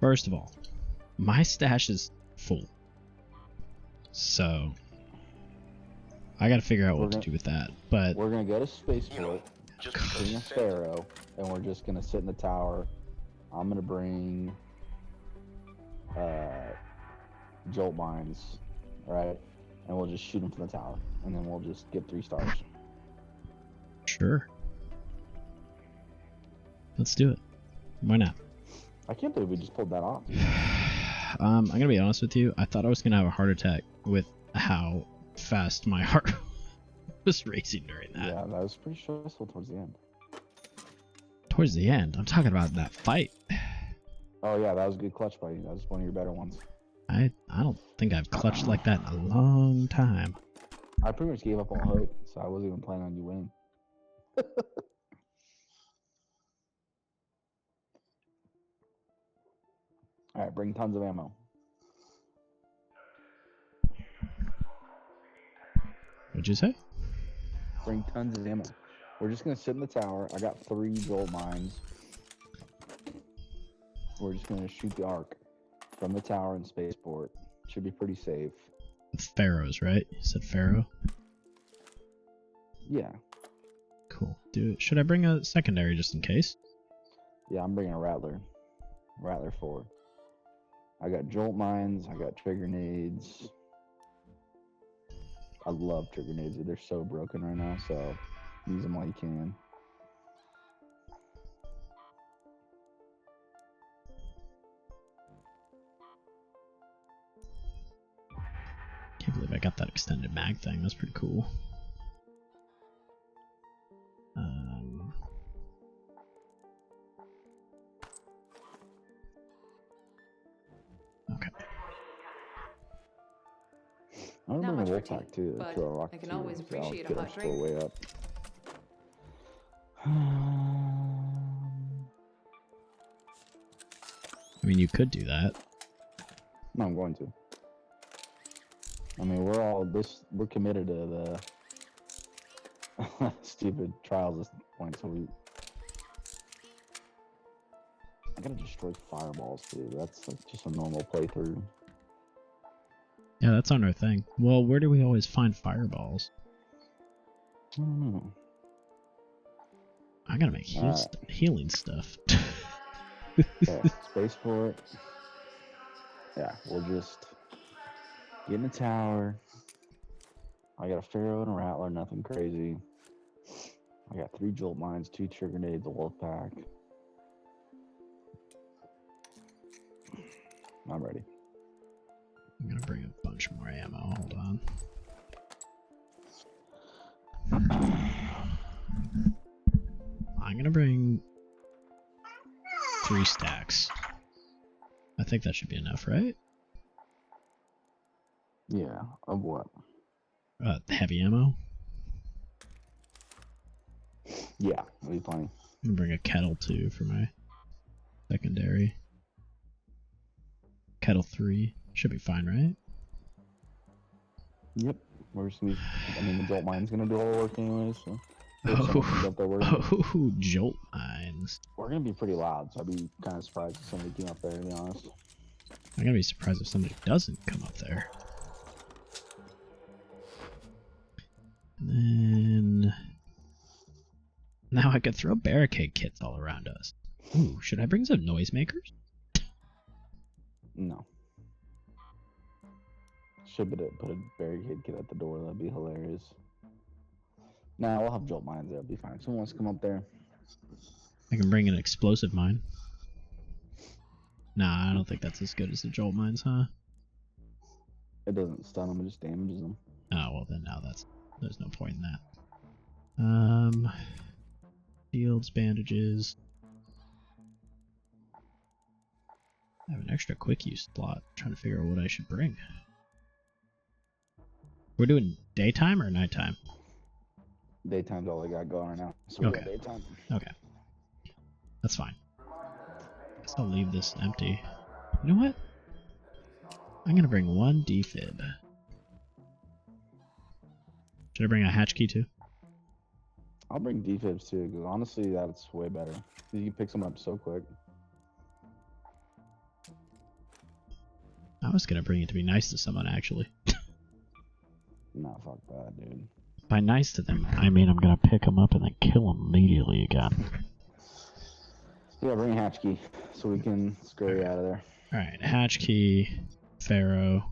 First of all, my stash is full. So I gotta figure out what to do with that. But we're gonna go to Spaceport, bring a Pharaoh, and we're just gonna sit in the tower. I'm gonna bring jolt mines, right? And we'll just shoot them from the tower, and then we'll just get 3 stars. Sure. Let's do it. Why not? I can't believe we just pulled that off. I'm gonna be honest with you. I thought I was gonna have a heart attack with how fast my heart was racing during that. Yeah, that was pretty stressful towards the end. Towards the end, I'm talking about that fight. Oh yeah, that was a good clutch by you. That was one of your better ones. I don't think I've clutched like that in a long time. I pretty much gave up on hope, so I wasn't even planning on you winning. Alright, bring tons of ammo. What'd you say? Bring tons of ammo. We're just gonna sit in the tower. I got 3 jolt mines. We're just gonna shoot the arc from the tower in Spaceport. Should be pretty safe. Pharaohs, right? You said Pharaoh? Yeah. Cool. Should I bring a secondary just in case? Yeah, I'm bringing a Rattler. Rattler 4. I got jolt mines. I got trigger nades. I love trigger nades. They're so broken right now, so use them while you can. Can't believe I got that extended mag thing. That's pretty cool. Okay. I'm Not gonna much bring a for tea, wolf pack too. but To a rock I can too, always so appreciate a get our hot score drink. way up. I mean, you could do that. No, I'm going to. I mean, we're committed to the stupid trials at this point, so I gotta destroy fireballs too. That's like just a normal playthrough. Yeah, that's on our thing. Well, where do we always find fireballs? I don't know. I gotta make healing stuff. Okay, Spaceport. Yeah, we'll just get in the tower. I got a Pharaoh and a Rattler, nothing crazy. I got 3 jolt mines, 2 trigger nades, a wolf pack. I'm ready. I'm gonna bring a bunch more ammo. Hold on. I'm gonna bring 3 stacks. I think that should be enough, right? Yeah, of what? Heavy ammo. Yeah, it'll be plenty. I'm gonna bring a kettle too for my secondary. Kettle 3 should be fine, right? Yep. We're just gonna, I mean, the jolt mine's gonna do all the work anyway, so. Jolt mines. We're gonna be pretty loud, so I'd be kind of surprised if somebody came up there, to be honest. I'm gonna be surprised if somebody doesn't come up there. And then now I could throw barricade kits all around us. Ooh, should I bring some noisemakers? No. Should put a barricade kit at the door. That'd be hilarious. Nah, we'll have jolt mines there. It'll be fine. If someone wants to come up there. I can bring an explosive mine. Nah, I don't think that's as good as the jolt mines, huh? It doesn't stun them. It just damages them. Oh, well then now there's no point in that. Shields, bandages. I have an extra quick use slot. I'm trying to figure out what I should bring. We're doing daytime or nighttime? Daytime's all I got going right now. So we got daytime. Okay. That's fine. Guess I'll leave this empty. You know what? I'm gonna bring 1 defib. Should I bring a hatch key too? I'll bring defibs too, because honestly, that's way better. You can pick someone up so quick. was gonna bring it to be nice to someone, actually. Nah, fuck that, dude. By nice to them, I mean I'm gonna pick them up and then kill them immediately again. Yeah, bring a hatch key so we can scurry out of there. Alright, hatch key, Pharaoh,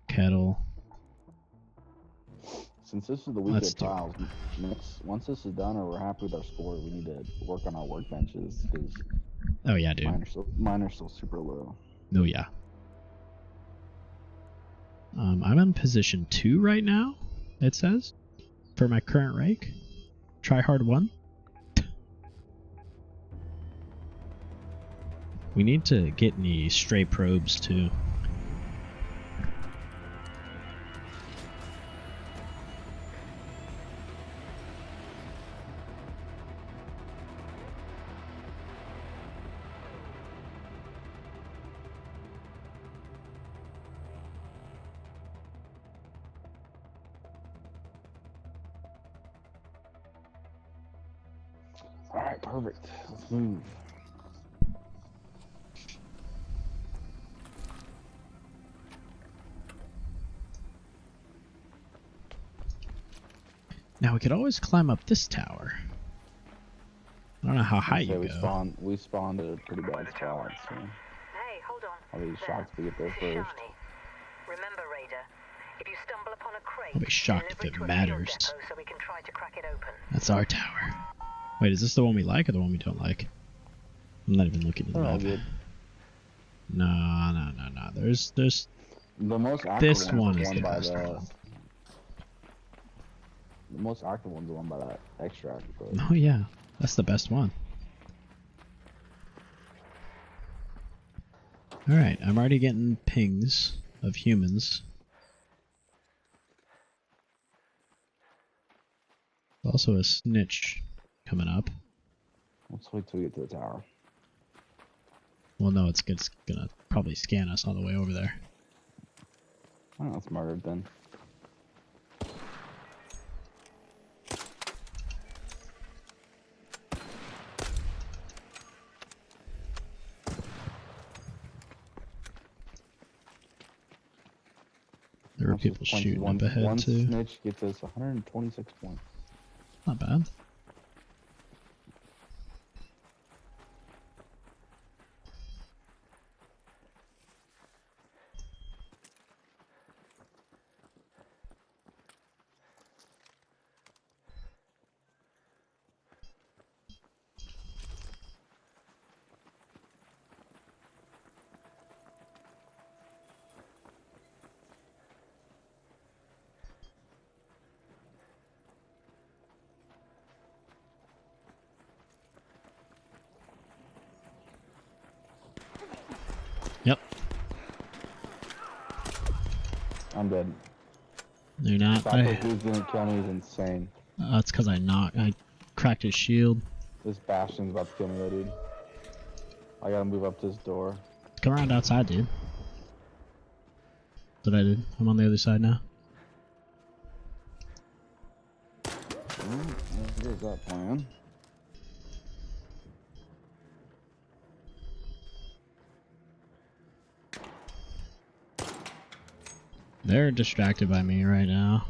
kettle. Since this is the week of tiles, once this is done or we're happy with our score, we need to work on our workbenches because oh yeah, dude. Mine are still super low. Oh yeah. I'm in position 2 right now, it says, for my current rake. Try hard 1. We need to get any stray probes too. Alright, perfect. Let's move. Now we could always climb up this tower. I don't know how high you we go. We spawned at a pretty bad spot, so Hey, hold on. I'll be shocked if we get there first. Remember, Raider, if you stumble upon a crate, I'll be shocked if it matters. So we can try to crack it open. That's our tower. Wait, is this the one we like or the one we don't like? I'm not even looking at the map. Good. No. There's the most active this one is the best one. The most active one's the one by that extract. Oh yeah, that's the best one. Alright, I'm already getting pings of humans. Also a snitch coming up. Let's wait till we get to the tower. Well, no, it's gonna probably scan us on the way over there. Oh, that's murdered then. There were people shooting up ahead one too. One snitch gets us 126 points. Not bad. Yep. I'm dead. You're not. That dude didn't kill me is insane. That's because I cracked his shield. This Bastion's about to kill me though, dude. I gotta move up this door. Come around outside, dude. That's what I did. I'm on the other side now. Here's that plan. They're distracted by me right now.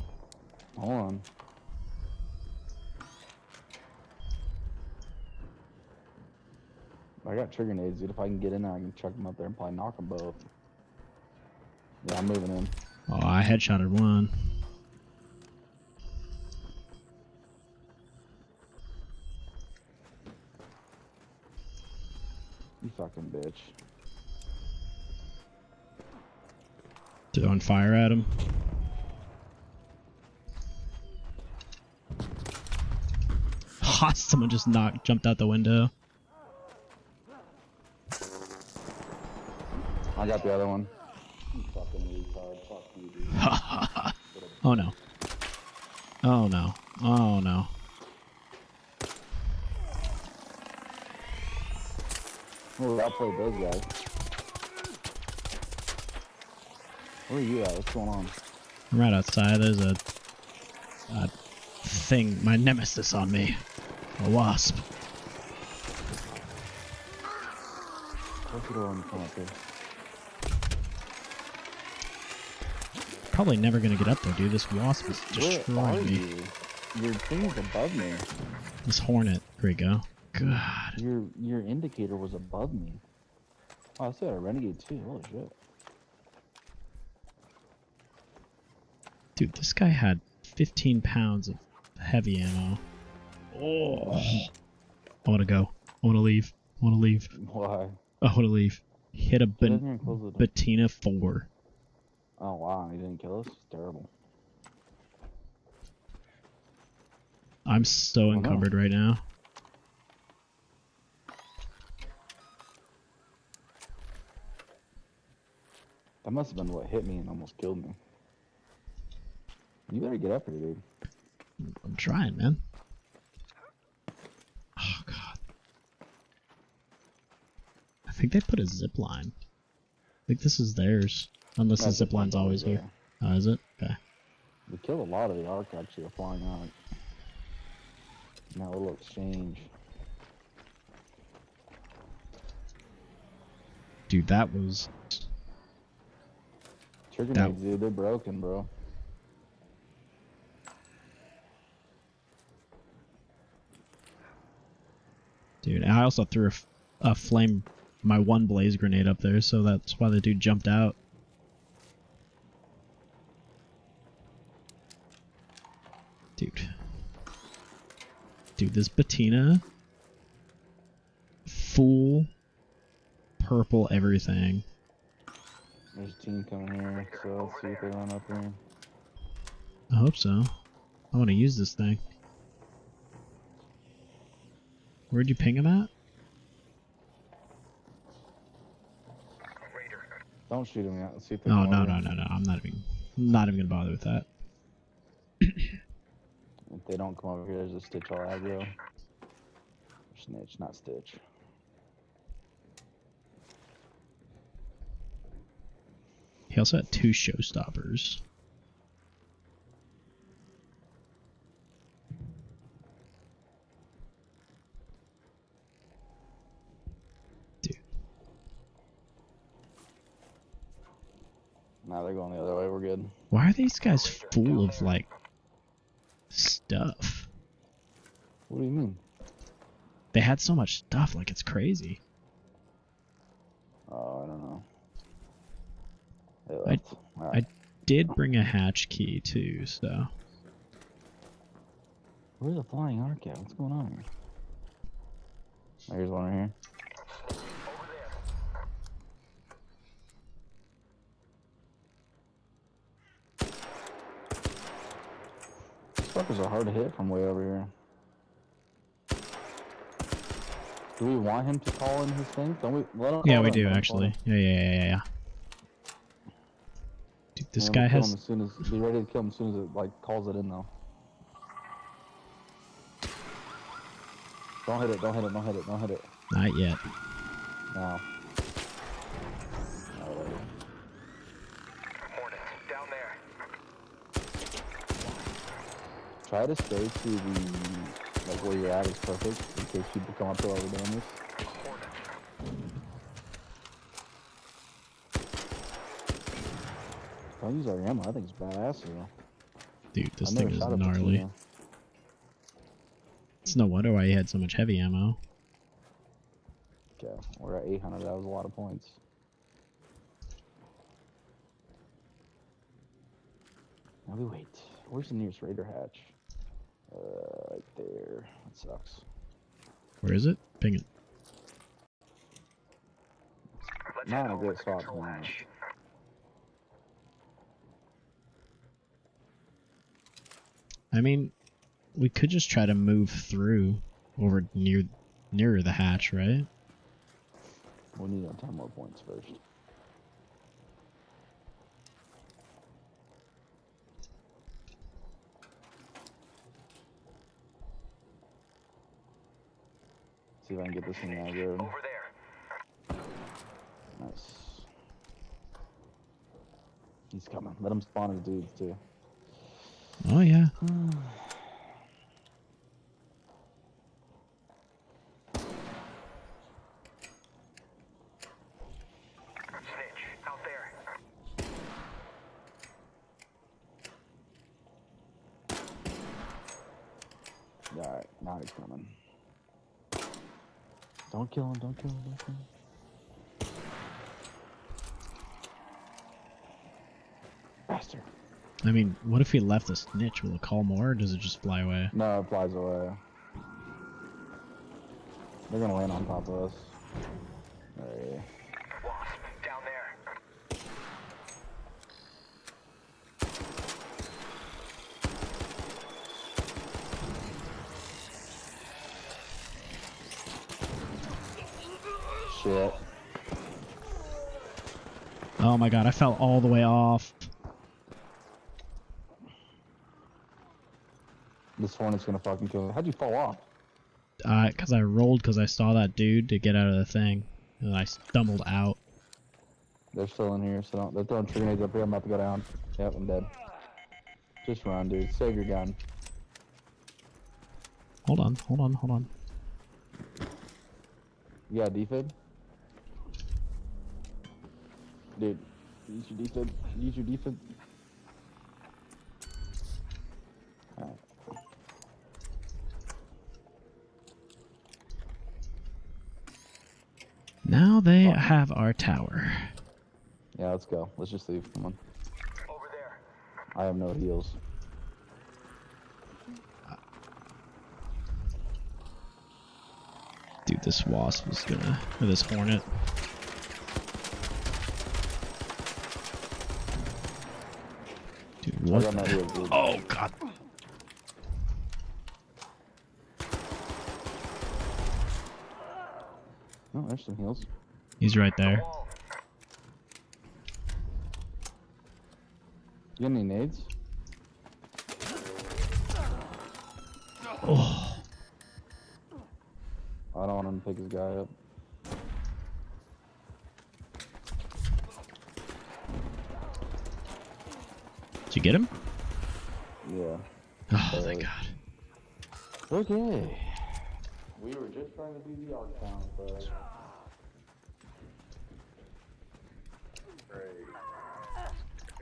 Hold on. I got trigger nades, dude. If I can get in there, I can chuck them up there and probably knock them both. Yeah, I'm moving in. Oh, I headshotted one. You fucking bitch. Throwing fire at him. Ha! Someone just jumped out the window. I got the other one. You fucking retard. Fuck you, dude. Oh no. Oh no. Oh no. Oh, I played those guys. Where are you at? What's going on? I'm right outside. There's a thing, my nemesis on me. A wasp. Close the door and come up here. probably never gonna get up there, dude. This wasp is Where are destroying me. you? Your thing's above me. This hornet. Here we go. God. Your indicator was above me. Oh, I still got a renegade too. Holy shit. Dude, this guy had 15 pounds of heavy ammo. Oh. I want to go. I want to leave. I want to leave. Why? I want to leave. Hit a Get in here and close the door. Bettina 4. Oh wow, he didn't kill us? Terrible. I'm so encumbered right now. That must have been what hit me and almost killed me. You better get up here, dude. I'm trying, man. Oh, God. I think they put a zip line. I think this is theirs. Unless the zip line's always here. Oh, is it? Okay. We killed a lot of the arc actually, flying out. In that little exchange. Dude, that was... Trigger nades, dude, they're broken, bro. Dude, and I also threw a flame, my one blaze grenade up there, so that's why the dude jumped out. Dude. Dude, this Bettina, full purple everything. There's a team coming here, so let's see if they run up here. I hope so. I want to use this thing. Where'd you ping him at? Don't shoot him yet. Let's see if they Oh, come no, over. no, no, no. I'm not even gonna bother with that. If they don't come over here, there's a Stitch all aggro. Snitch, not Stitch. He also had 2 showstoppers. Dude. Now they're going the other way. We're good. Why are these guys full of, like, stuff? What do you mean? They had so much stuff, like, it's crazy. Oh, I don't know. They I left. All right. did bring a hatch key, too, so... Where's the flying arc at? What's going on here? Oh, here's one right here. These fuckers are hard to hit from way over here. Do we want him to call in his thing? Don't we? Let him Yeah, call we in, do, let him actually. call in. Yeah. Dude, this Yeah, guy we'll kill has... him as soon as, be ready to kill him as soon as it, like, calls it in, though. Don't hit it, don't hit it, don't hit it, don't hit it. Not yet. Now. Hornet, down there. Try to stay to the, like, where you're at is perfect, in case people come up here while we're doing this. Don't use our ammo, I think it's badass, though. Dude, this I've thing never is shot a gnarly. Bettina. It's no wonder why he had so much heavy ammo. Okay, we're at 800, that was a lot of points. Now we wait. Where's the nearest raider hatch? Right there. That sucks. Where is it? Ping it. Let's Not head a over great the spot control for now. hatch. I mean, we could just try to move through over nearer the hatch, right? We need 10 more points first. See if I can get this thing aggroed. Over there. Nice. He's coming. Let him spawn his dudes too. Oh, yeah. Snitch, out there. he's coming. Don't kill him, don't kill him, don't kill him. Faster. I mean, what if he left the snitch? Will it call more, or does it just fly away? No, it flies away. They're gonna land on top of us. Hey. Wasp, down there. Shit. Oh my god, I fell all the way off. This one is gonna fucking kill me. How'd you fall off? Cause I rolled because I saw that dude to get out of the thing. And I stumbled out. They're still in here, so they're throwing tree grenades up here. I'm about to go down. Yep, I'm dead. Just run, dude. Save your gun. Hold on, hold on, hold on. You got a defib? Dude, use your defib. Use your defib. Alright. Now they have our tower. Yeah, let's go. Let's just leave. Come on. Over there. I have no heals. Dude, this wasp is gonna... Or this hornet. Dude, I what got no the... heals, dude. Oh, god. Oh, there's some heals. He's right there. Wall. You got any nades? Oh. I don't want him to pick his guy up. Did you get him? Yeah. Oh, thank god. Okay. We were just trying to do the arc town, but...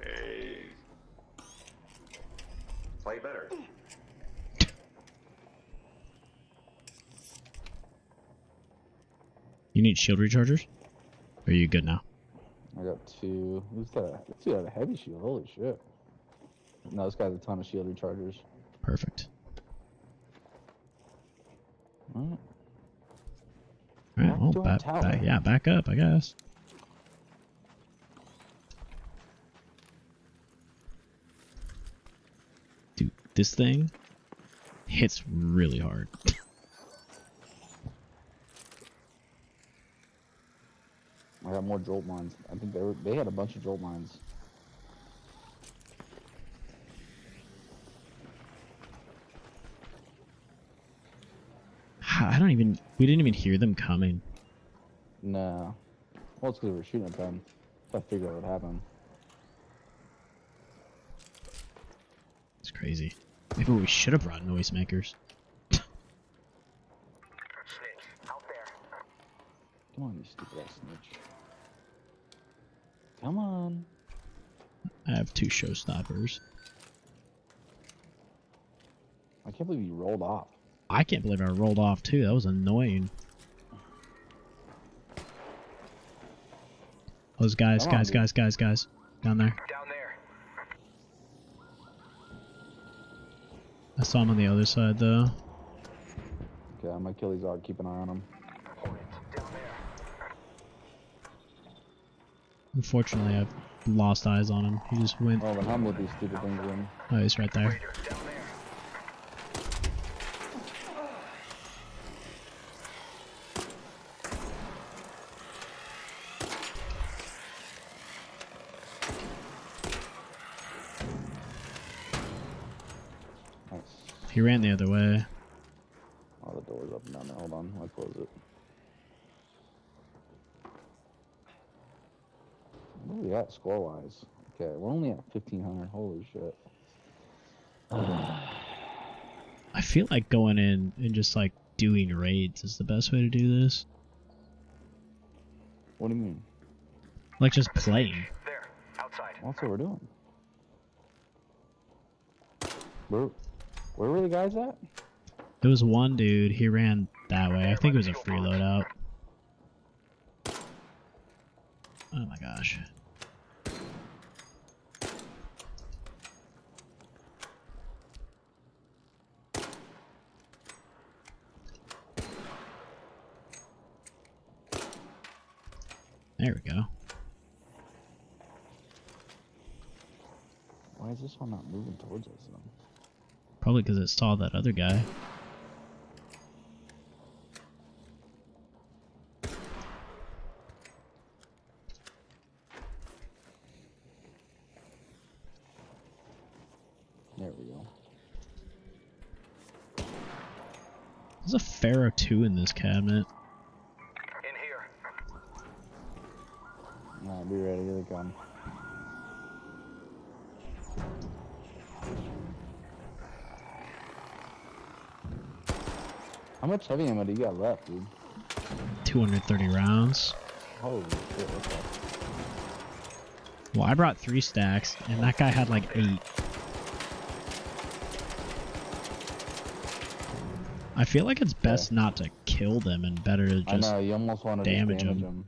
Hey. Play better. You need shield rechargers? Or are you good now? I got two. Who's that? This dude had a heavy shield. Holy shit. No, this guy's a ton of shield rechargers. Perfect. Alright. Alright, Back well, to our tower. yeah, back up, I guess. Dude, this thing hits really hard. I got more jolt mines. I think they had a bunch of jolt mines. We didn't even hear them coming. No. Well, it's because we were shooting at them. So I figured it would happen. It's crazy. Maybe we should have brought noisemakers. Snitch, out there. Come on, you stupid ass snitch. Come on. I have 2 showstoppers. I can't believe you rolled off. I can't believe I rolled off too. That was annoying. Those guys, Come on, guys, dude. guys down there. Down there. I saw him on the other side though. Okay, I'm gonna kill these arc. Keep an eye on them. Hornet, down there. Unfortunately, I've lost eyes on him. He just went. Oh, then I'm with these stupid things in. Oh, he's right there. Raider, down there. Nice. He ran the other way. Oh, the door's up and down there. Hold on, I'll close it. What are we at score-wise? Okay, we're only at 1,500. Holy shit. I feel like going in and just like doing raids is the best way to do this. What do you mean? Like just playing. There, outside. Well, that's what we're doing. Where were the guys at? There was one dude, he ran that way. I think it was a free loadout. Oh my gosh. There we go. Why is this one not moving towards us then? Probably because it saw that other guy. There we go. There's a Pharaoh 2 in this cabinet. In here. Alright, be ready, here they come. How much heavy ammo do you got left, dude? 230 rounds. Holy shit, okay. Well, I brought 3 stacks, and that guy had like 8. I feel like it's best not to kill them and better to I just know, you almost want to damage damage them. them.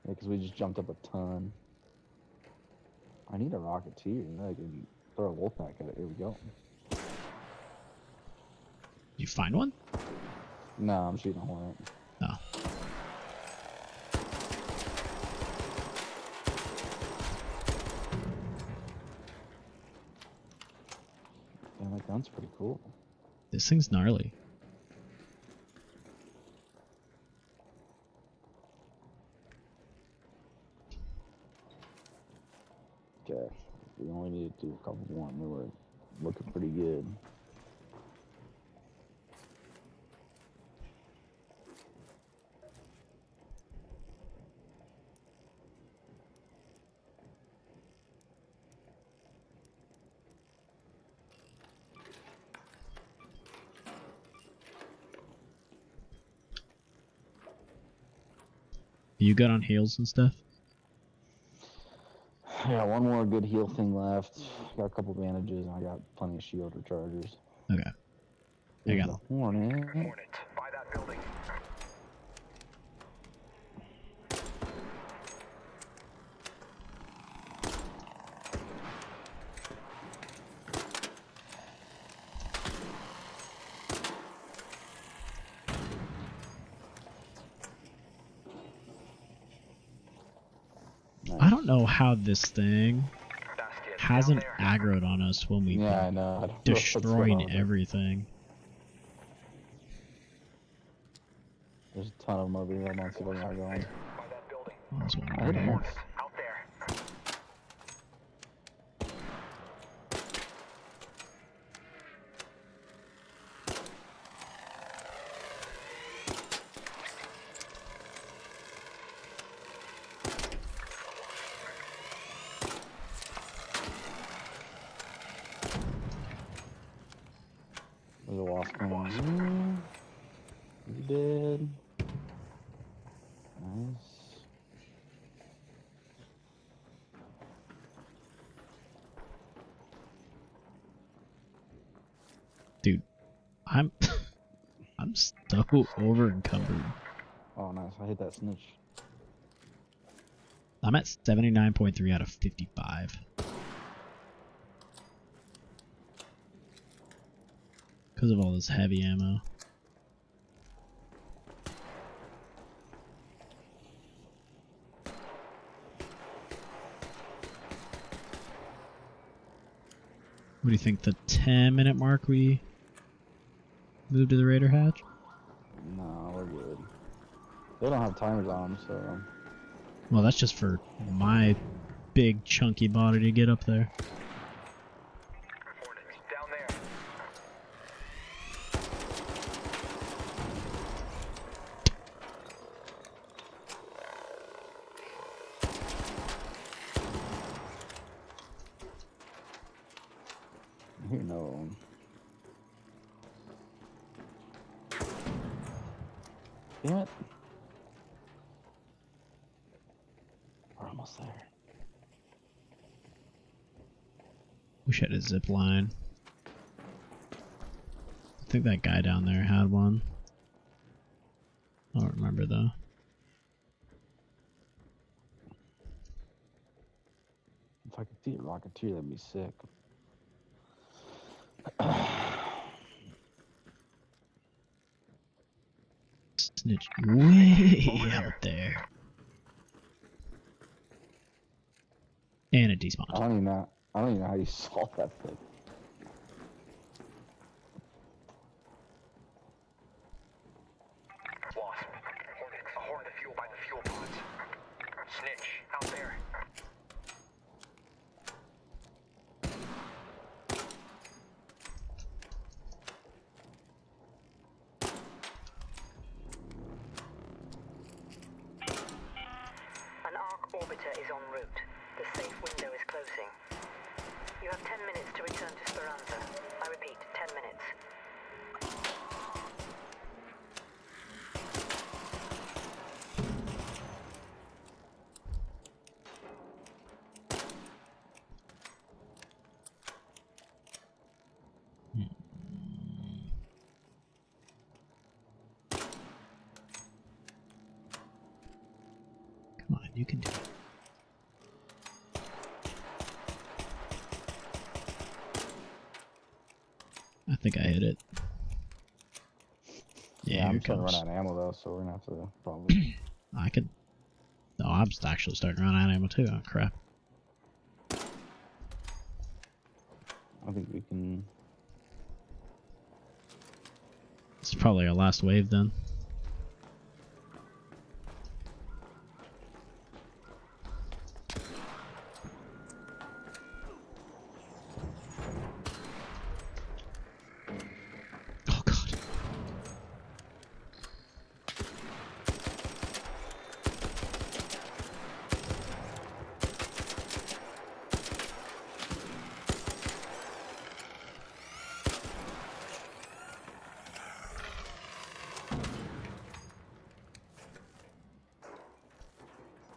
Yeah, because we just jumped up a ton. I need a rocketeer. I can throw a wolf pack at it. Here we go. You find one? No, I'm shooting a hornet. No. Damn, that gun's pretty cool. This thing's gnarly. Okay, we only need to do a couple more and we were looking pretty good. You good on heals and stuff? Yeah, one more good heal thing left. Got a couple bandages and I got plenty of shield rechargers. Okay. I got the hornet. Hornet. By that building. I don't know how this thing Bastion. hasn't Down there. aggroed on us when we've Yeah, I been know. I don't know what's going destroying on. everything. There's a ton of them over here. I'm gonna see if I can aggro them. By that building. Oh, there's one I over hit a here. hornet. Out there. There's a wasp coming. He's dead. Nice. Dude, I'm I'm so over encumbered. Oh, nice. I hit that snitch. I'm at 79.3 out of 55. Because of all this heavy ammo. What do you think, the 10-minute mark we move to the Raider hatch? No, we're good. They don't have timers on them, so. Well, that's just for my big chunky body to get up there. Hornet. Down there. I hear no one. Damn it. We're almost there. Wish I had a zip line. think that guy down there had one. I don't remember though. If I could see a Rocketeer, that'd be sick. Snitch way out there. And it I despawned. don't even know how you saw that thing. Wasp. Hornet. A Hornet fuel by the fuel pods. Snitch. Out there. An arc orbiter is en route. The safe window is closing. You have 10 minutes to return to Speranza. I repeat, 10 minutes. Come on, you can do it. I think I hit it. Yeah, I'm here starting to comes. run out of ammo though, so we're gonna have to probably. I could. No, I'm actually starting to run out of ammo too. Oh crap! I think we can. It's probably our last wave then. Oh god.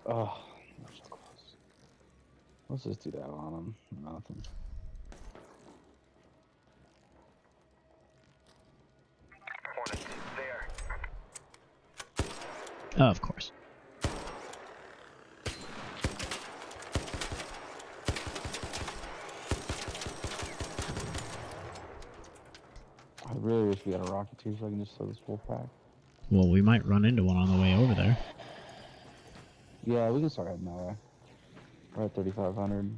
Oh, that's so close. Let's just do that on him. Nothing. Hornet. There. Oh, of course. I really wish we had a Rocketeer so I can just throw this full pack. Well, we might run into one on the way over there. Yeah, we can start heading that way. We're at 3,500.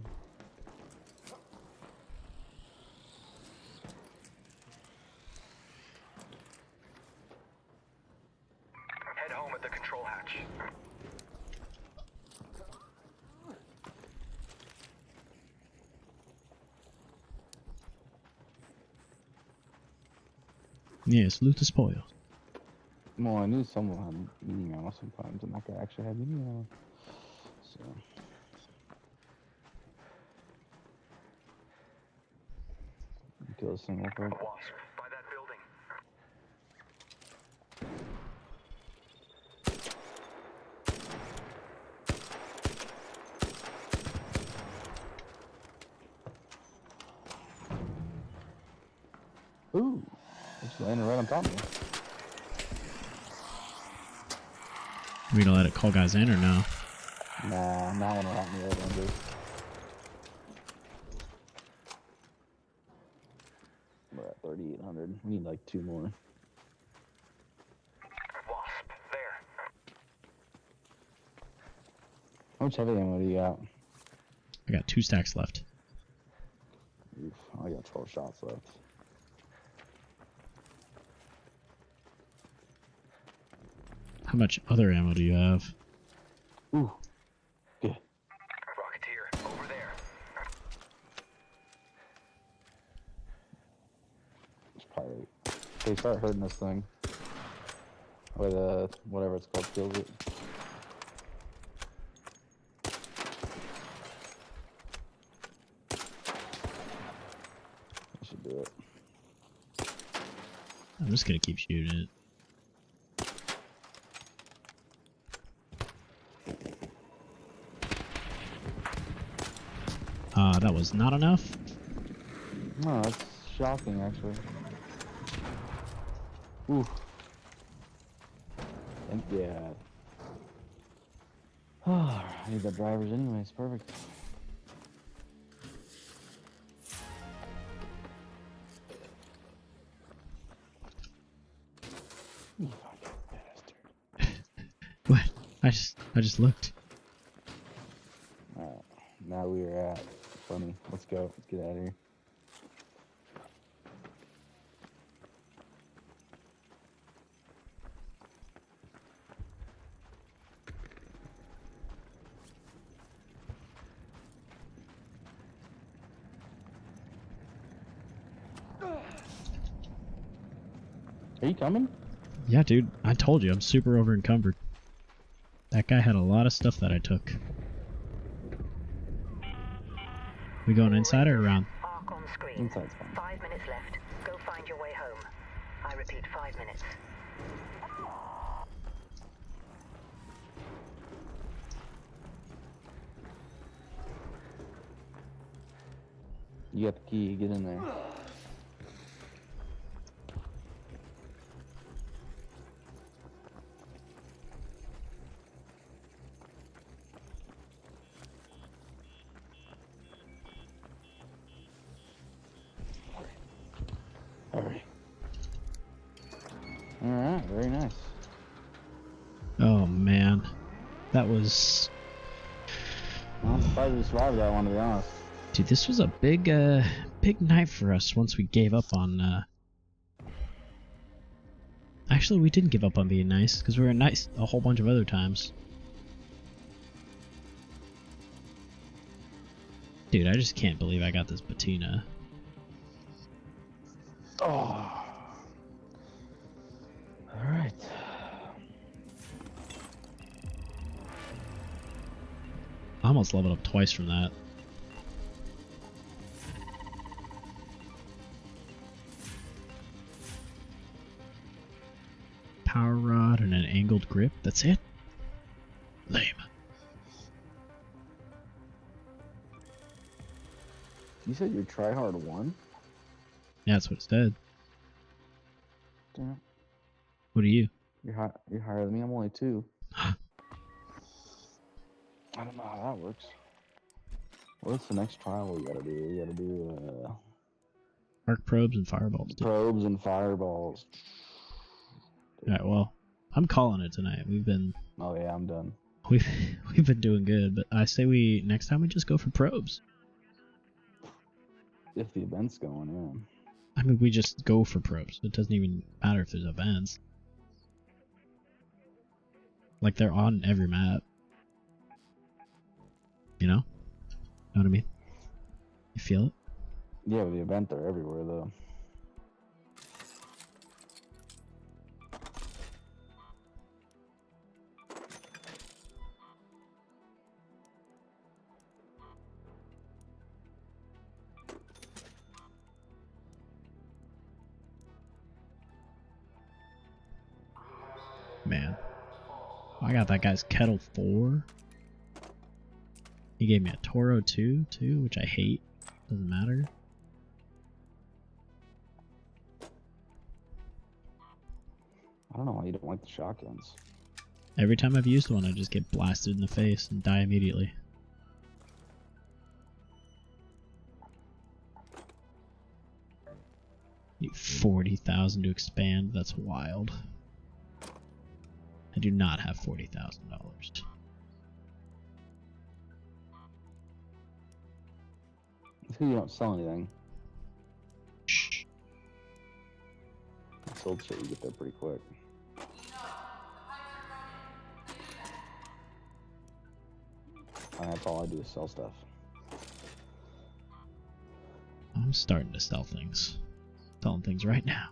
Head home at the control hatch. Yes, loot the spoils. Well, I knew someone had mini ammo sometimes, and that guy actually had mini ammo. So. Kill this thing real quick. Wasp. By that building. Ooh, it's landing right on top of me. We gonna let it call guys in or no? Nah, not when we're out in the open, dude. We're at 3,800. We need like 2 more. Wasp. There. How much heavy ammo do you got? I got 2 stacks left. Oof, I got 12 shots left. How much other ammo do you have? Ooh, good. Rocketeer. Over there. It's probably. They start hurting this thing. With whatever it's called kills it. I should do it. I'm just gonna keep shooting it. That was not enough. No, that's shocking actually. Ooh. Thank God. I need the drivers anyways. Perfect. You fucking bastard. What? I just looked. Alright. Now we are at funny. Let's go. Let's get out of here. Are you coming? Yeah, dude. I told you I'm super over encumbered. That guy had a lot of stuff that I took. We going inside or around? Arc on screen. Inside's fine. 5 minutes left. Go find your way home. I repeat, 5 minutes. You got the key. Get in there. Hurry. Alright, very nice. Oh man, that was. I'm surprised we survived that one, to be honest. Dude, this was a big night for us once we gave up on. Actually, we didn't give up on being nice because we were nice a whole bunch of other times. Dude, I just can't believe I got this patina. Oh. Alright. I almost leveled up twice from that. Power rod and an angled grip. That's it? Lame. You said your tryhard won? Yeah, that's what it said. Damn. What are you? You're higher than me. I'm only 2. I don't know how that works. What's the next trial we gotta do? We gotta do Arc probes and fireballs. Dude. probes and fireballs. Alright, well, I'm calling it tonight. Oh yeah, I'm done. We've been doing good, but I say next time we just go for probes. If the event's going, yeah. I mean, we just go for probes. It doesn't even matter if there's events. Like, they're on every map. You know? Know what I mean? You feel it? Yeah, but the event, they're everywhere though. Man. I got that guy's Kettle 4. He gave me a Toro 2, too, which I hate. Doesn't matter. I don't know why you don't like the shotguns. Every time I've used one, I just get blasted in the face and die immediately. Need 40,000 to expand. That's wild. I do not have $40,000. It's 'cause you don't sell anything. Shh. You sold shit, you get there pretty quick. And that's all I do is sell stuff. I'm starting to sell things. Selling things right now.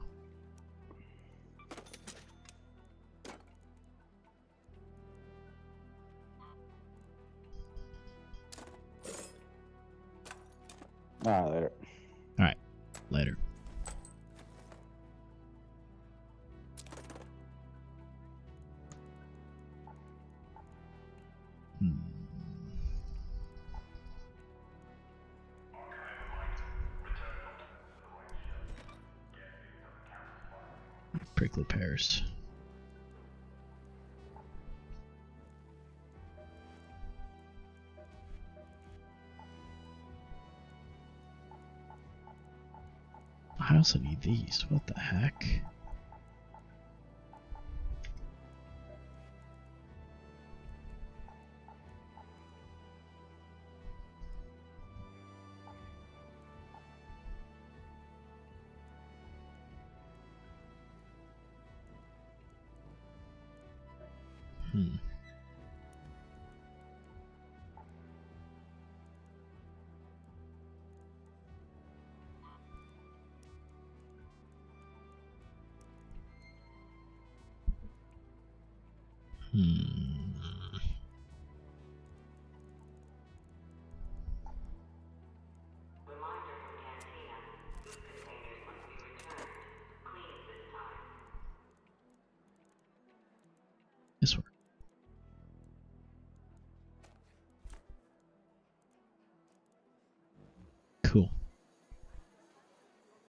Alright, later. Alright, later. prickly pears. I also need these. What the heck? Hmm. Hmm. Reminder from Cantina. Food containers must be returned. Clean this time. This one. Cool.